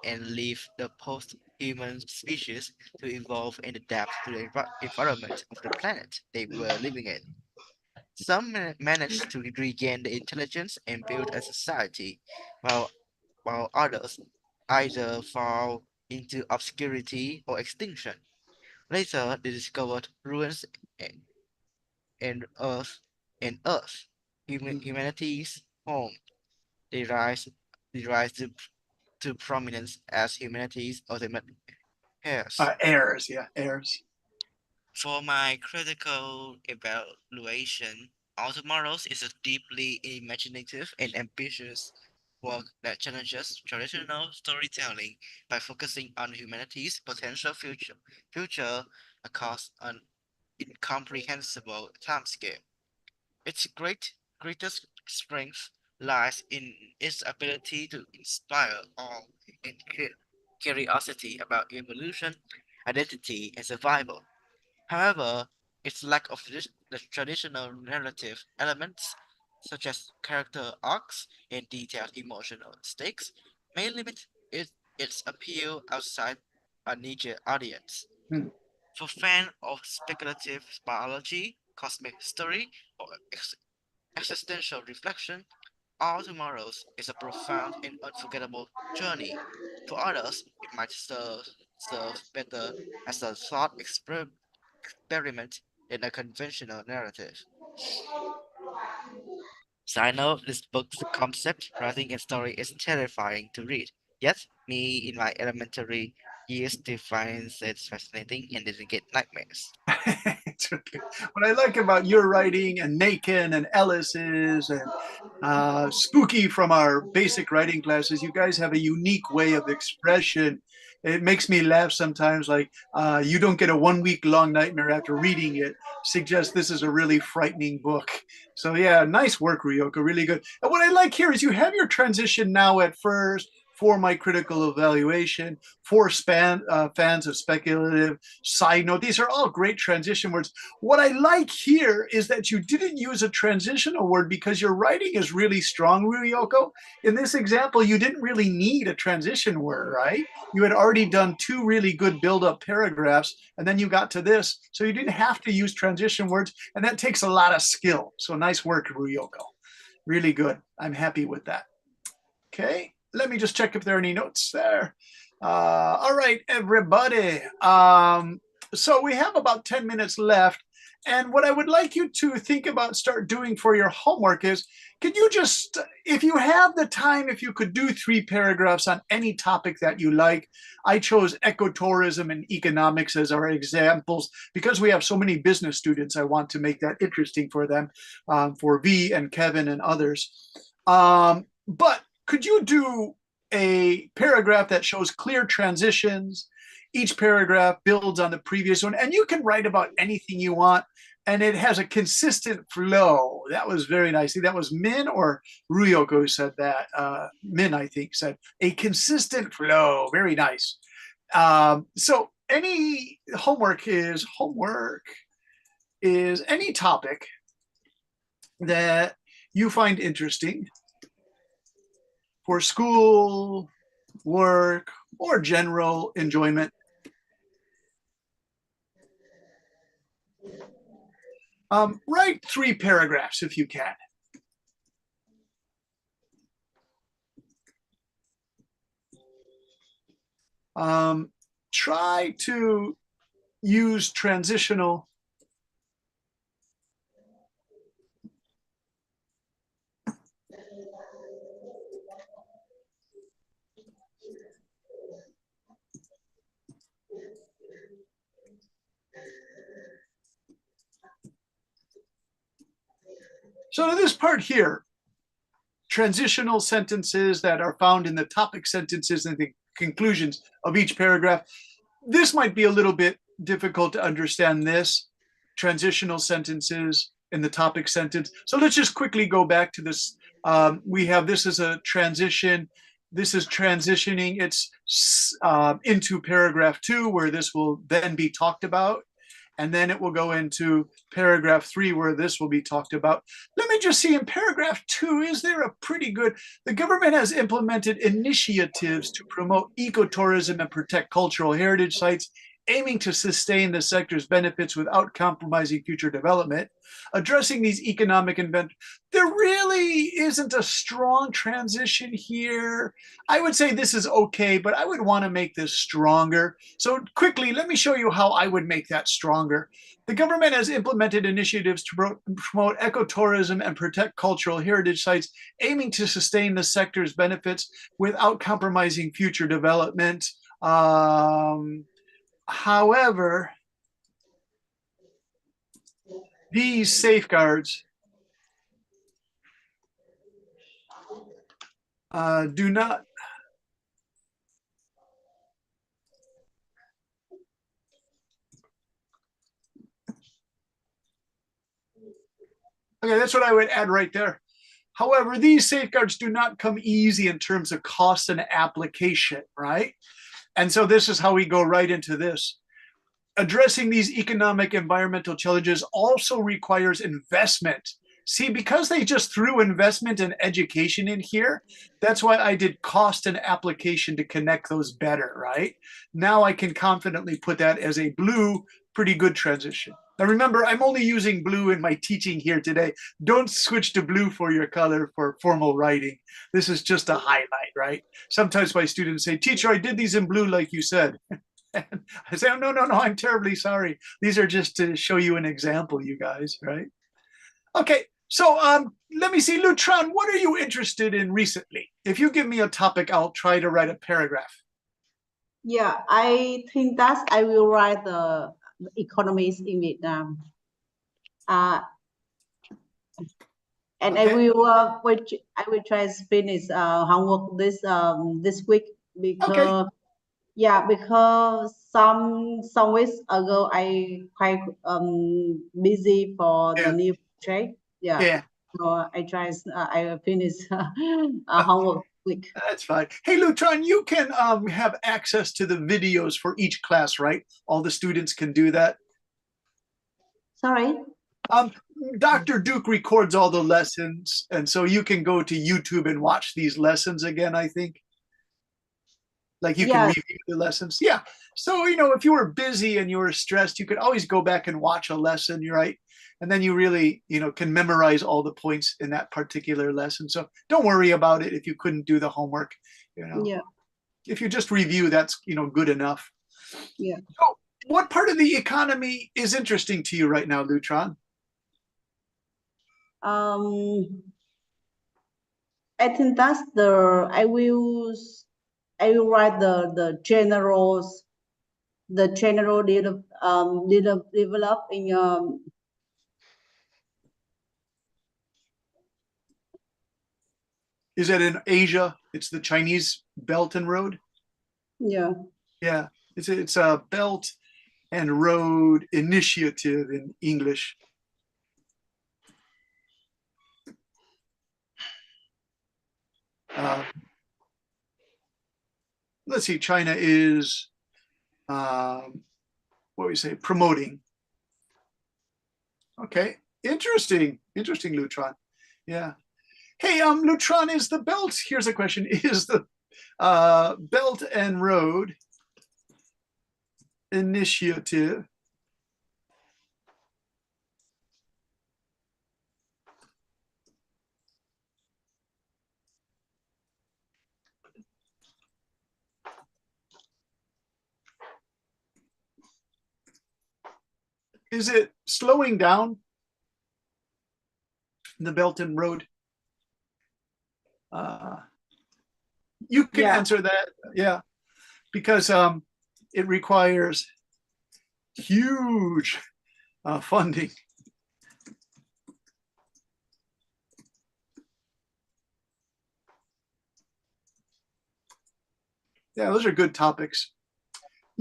and leave the post-human species to evolve and adapt to the environment of the planet they were living in. Some managed to regain the intelligence and build a society, while others either fall into obscurity or extinction. Later, they discovered ruins and and Earth humanity's home. They rise they rise to prominence as humanity's ultimate heirs. Heirs, yeah, heirs. For my critical evaluation, All Tomorrows is a deeply imaginative and ambitious work that challenges traditional storytelling by focusing on humanity's potential future across an incomprehensible timescale. Its greatest strength lies in its ability to inspire awe and curiosity about evolution, identity, and survival. However, its lack of the traditional narrative elements, such as character arcs and detailed emotional stakes, may limit its appeal outside a niche audience. Hmm. For fans of speculative biology, cosmic history, or existential reflection, All Tomorrows is a profound and unforgettable journey. For others, it might serve better as a thought experiment than a conventional narrative. Side note, this book's concept, writing, and story is terrifying to read. Yet, me in my elementary years still finds it fascinating and didn't get nightmares. It's okay. What I like about your writing and Nakin and Ellis's and Spooky from our basic writing classes, you guys have a unique way of expression. It makes me laugh sometimes, like you don't get a 1 week long nightmare after reading it. Suggests this is a really frightening book. So yeah, nice work, Ryoko, really good. And what I like here is you have your transition now at first for my critical evaluation, for fans of speculative, side note. These are all great transition words. What I like here is that you didn't use a transitional word because your writing is really strong, Ryoko. In this example, you didn't really need a transition word, right? You had already done two really good build-up paragraphs, and then you got to this, so you didn't have to use transition words, and that takes a lot of skill. So nice work, Ryoko. Really good. I'm happy with that. Okay, let me just check if there are any notes there. All right, everybody. So we have about 10 minutes left. And what I would like you to think about, start doing for your homework is, could you just, if you have the time, if you could do 3 paragraphs on any topic that you like. I chose ecotourism and economics as our examples because we have so many business students. I want to make that interesting for them, for V and Kevin and others. But could you do a paragraph that shows clear transitions? Each paragraph builds on the previous one, and you can write about anything you want, and it has a consistent flow. That was very nice. That was Min or Ryoko who said that. Min, I think, said a consistent flow. Very nice. So any homework is any topic that you find interesting for school, work, or general enjoyment. Write 3 paragraphs if you can. Try to use transitional So this part here, transitional sentences that are found in the topic sentences and the conclusions of each paragraph. This might be a little bit difficult to understand, this transitional sentences in the topic sentence. So let's just quickly go back to this. We have this as a transition. This is transitioning. It's into paragraph 2, where this will then be talked about. And then it will go into paragraph 3, where this will be talked about. Let me just see, in paragraph 2, is there a pretty good, the government has implemented initiatives to promote ecotourism and protect cultural heritage sites, aiming to sustain the sector's benefits without compromising future development. Addressing these economic events, there really isn't a strong transition here. I would say this is okay, but I would want to make this stronger. So quickly, let me show you how I would make that stronger. The government has implemented initiatives to promote ecotourism and protect cultural heritage sites, aiming to sustain the sector's benefits without compromising future development. However, these safeguards do not Okay, that's what I would add right there. However, these safeguards do not come easy in terms of cost and application, right? And so this is how we go right into this. Addressing these economic environmental challenges also requires investment. See, because they just threw investment and education in here, that's why I did cost and application to connect those better, right? Now I can confidently put that as a blue, pretty good transition. Now remember, I'm only using blue in my teaching here today. Don't switch to blue for your color for formal writing. This is just a highlight, right? Sometimes my students say, teacher, I did these in blue like you said. And I say, oh, no, I'm terribly sorry. These are just to show you an example, you guys, right? Okay, so let me see, Lutron, what are you interested in recently? If you give me a topic, I'll try to write a paragraph. Yeah, I think that I will write the economies in Vietnam. And Okay. I will try to finish homework this week because Okay. yeah, because some weeks ago I quite busy for the Yeah. new project. Yeah. Yeah, So I finish homework week. that's fine. Hey, Lutron, you can have access to the videos for each class, right? All the students can do that. Sorry. Dr. Duke records all the lessons, and so you can go to YouTube and watch these lessons again, I think. Like you can Yeah. review the lessons. Yeah. So, if you were busy and you were stressed, you could always go back and watch a lesson, right? and then you really, can memorize all the points in that particular lesson. So don't worry about it if you couldn't do the homework. Yeah. If you just review, that's good enough. Yeah. So what part of the economy is interesting to you right now, Lutron? I think that's I will write the general develop in Is it in Asia? It's the Chinese Belt and Road. yeah. Yeah, it's a Belt and Road Initiative in English. Let's see. China is what do we say? Promoting. Okay, interesting, Lutron. Yeah. Hey, Lutron, is the Belt? Here's a question: is the Belt and Road Initiative is it slowing down the Belt and Road? You can answer that, yeah, because it requires huge funding. Yeah, those are good topics.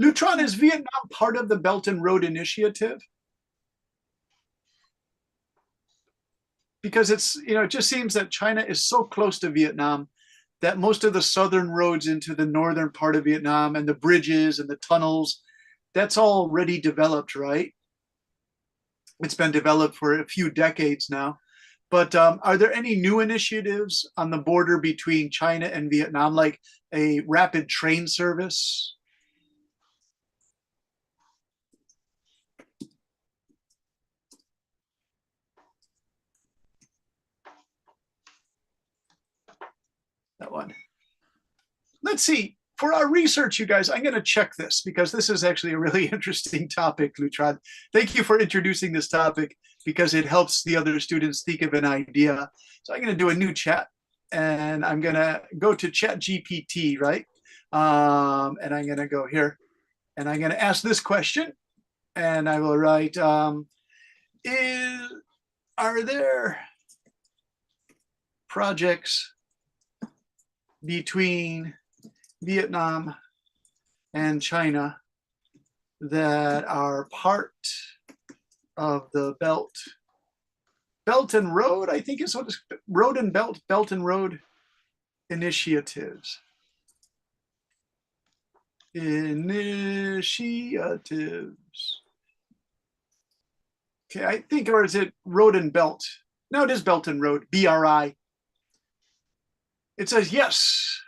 Lutron, is Vietnam part of the Belt and Road Initiative? Because it just seems that China is so close to Vietnam that most of the southern roads into the northern part of Vietnam and the bridges and the tunnels, that's already developed, right? It's been developed for a few decades now. But are there any new initiatives on the border between China and Vietnam, like a rapid train service? That one. Let's see. For our research, you guys, I'm going to check this because this is actually a really interesting topic, Lutron. Thank you for introducing this topic because it helps the other students think of an idea. So I'm going to do a new chat and I'm going to go to Chat GPT, right? And I'm going to go here and I'm going to ask this question and I will write, are there projects between Vietnam and China that are part of the Belt and Road, I think is what it's Road and Belt and Road Initiatives. Okay, I think, or is it Road and Belt? No, it is Belt and Road, BRI. It says, yes,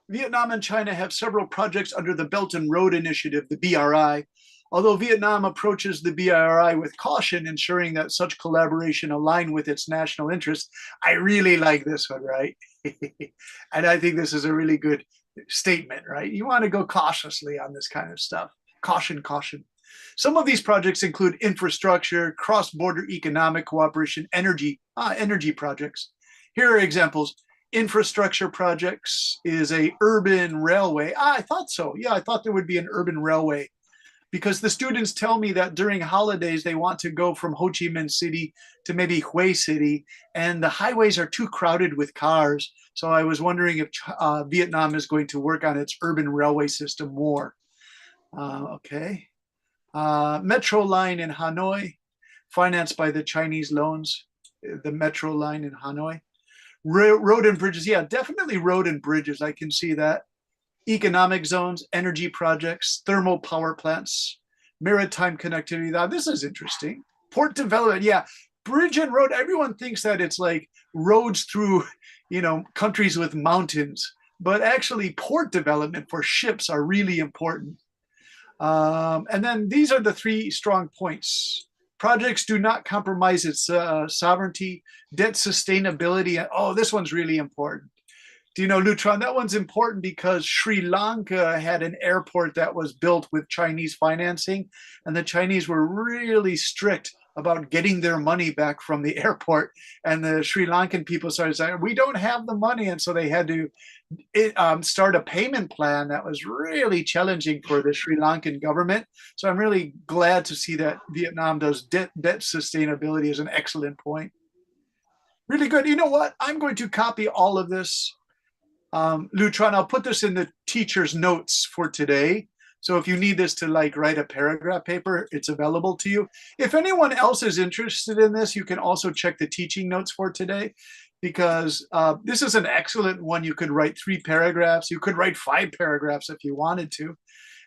Vietnam and China have several projects under the Belt and Road Initiative, the BRI. Although Vietnam approaches the BRI with caution, ensuring that such collaboration align with its national interests. I really like this one, right? And I think this is a really good statement, right? You want to go cautiously on this kind of stuff. Caution, caution. Some of these projects include infrastructure, cross-border economic cooperation, energy projects. Here are examples. Infrastructure projects is a urban railway. I thought so. Yeah, I thought there would be an urban railway because the students tell me that during holidays they want to go from Ho Chi Minh City to maybe Hue City, and the highways are too crowded with cars. So I was wondering if Vietnam is going to work on its urban railway system more. Okay. Metro line in Hanoi, financed by the Chinese loans, the metro line in Hanoi. Road and bridges, yeah, definitely road and bridges. I can see that. Economic zones, energy projects, thermal power plants, maritime connectivity. Now, this is interesting. Port development, yeah. Bridge and road, everyone thinks that it's like roads through, countries with mountains, but actually port development for ships are really important. And then these are the 3 strong points Projects do not compromise its sovereignty, debt sustainability. Oh, this one's really important. Do you know, Lutron, that one's important because Sri Lanka had an airport that was built with Chinese financing, and the Chinese were really strict about getting their money back from the airport. And the Sri Lankan people started saying, we don't have the money. And so they had to start a payment plan that was really challenging for the Sri Lankan government. So I'm really glad to see that Vietnam does debt sustainability is an excellent point. Really good. You know what? I'm going to copy all of this. Lutron, I'll put this in the teacher's notes for today. So if you need this to like write a paragraph paper, it's available to you. If anyone else is interested in this, you can also check the teaching notes for today, because this is an excellent one. You could write 3 paragraphs. You could write 5 paragraphs if you wanted to.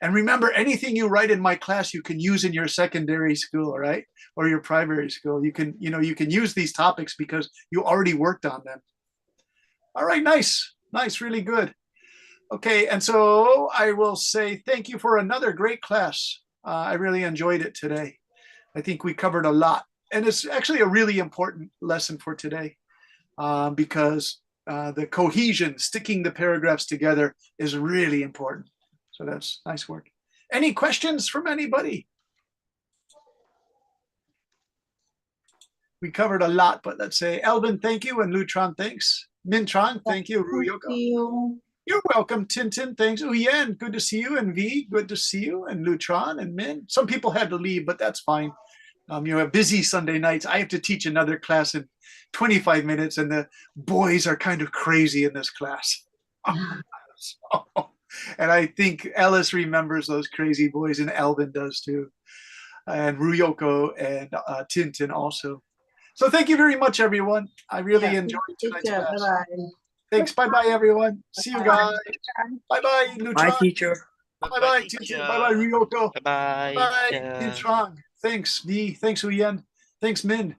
And remember, anything you write in my class, you can use in your secondary school, right? Or your primary school. You can use these topics because you already worked on them. All right, nice, really good. Okay, and so I will say thank you for another great class. I really enjoyed it today. I think we covered a lot. And it's actually a really important lesson for today because the cohesion, sticking the paragraphs together is really important. So that's nice work. Any questions from anybody? We covered a lot, but let's say Elvin, thank you, and Lutron, thanks. Mintron, thank you. Ruyoko. Thank you. You're welcome, Tintin. Thanks. Uyen, good to see you. And V, good to see you. And Lutron and Min. Some people had to leave, but that's fine. You have busy Sunday nights. I have to teach another class in 25 minutes, and the boys are kind of crazy in this class. And I think Ellis remembers those crazy boys, and Alvin does too. And Ruyoko and Tintin also. So thank you very much, everyone. I really enjoyed tonight's class. Bye-bye. Thanks. Bye-bye, everyone. See you guys. Bye-bye, Lutron. Bye, teacher. Bye-bye, Tintin. Bye-bye, Ryoko. Bye-bye. Bye, Lutron. Thanks, V. Thanks, Uyen. Thanks, Min.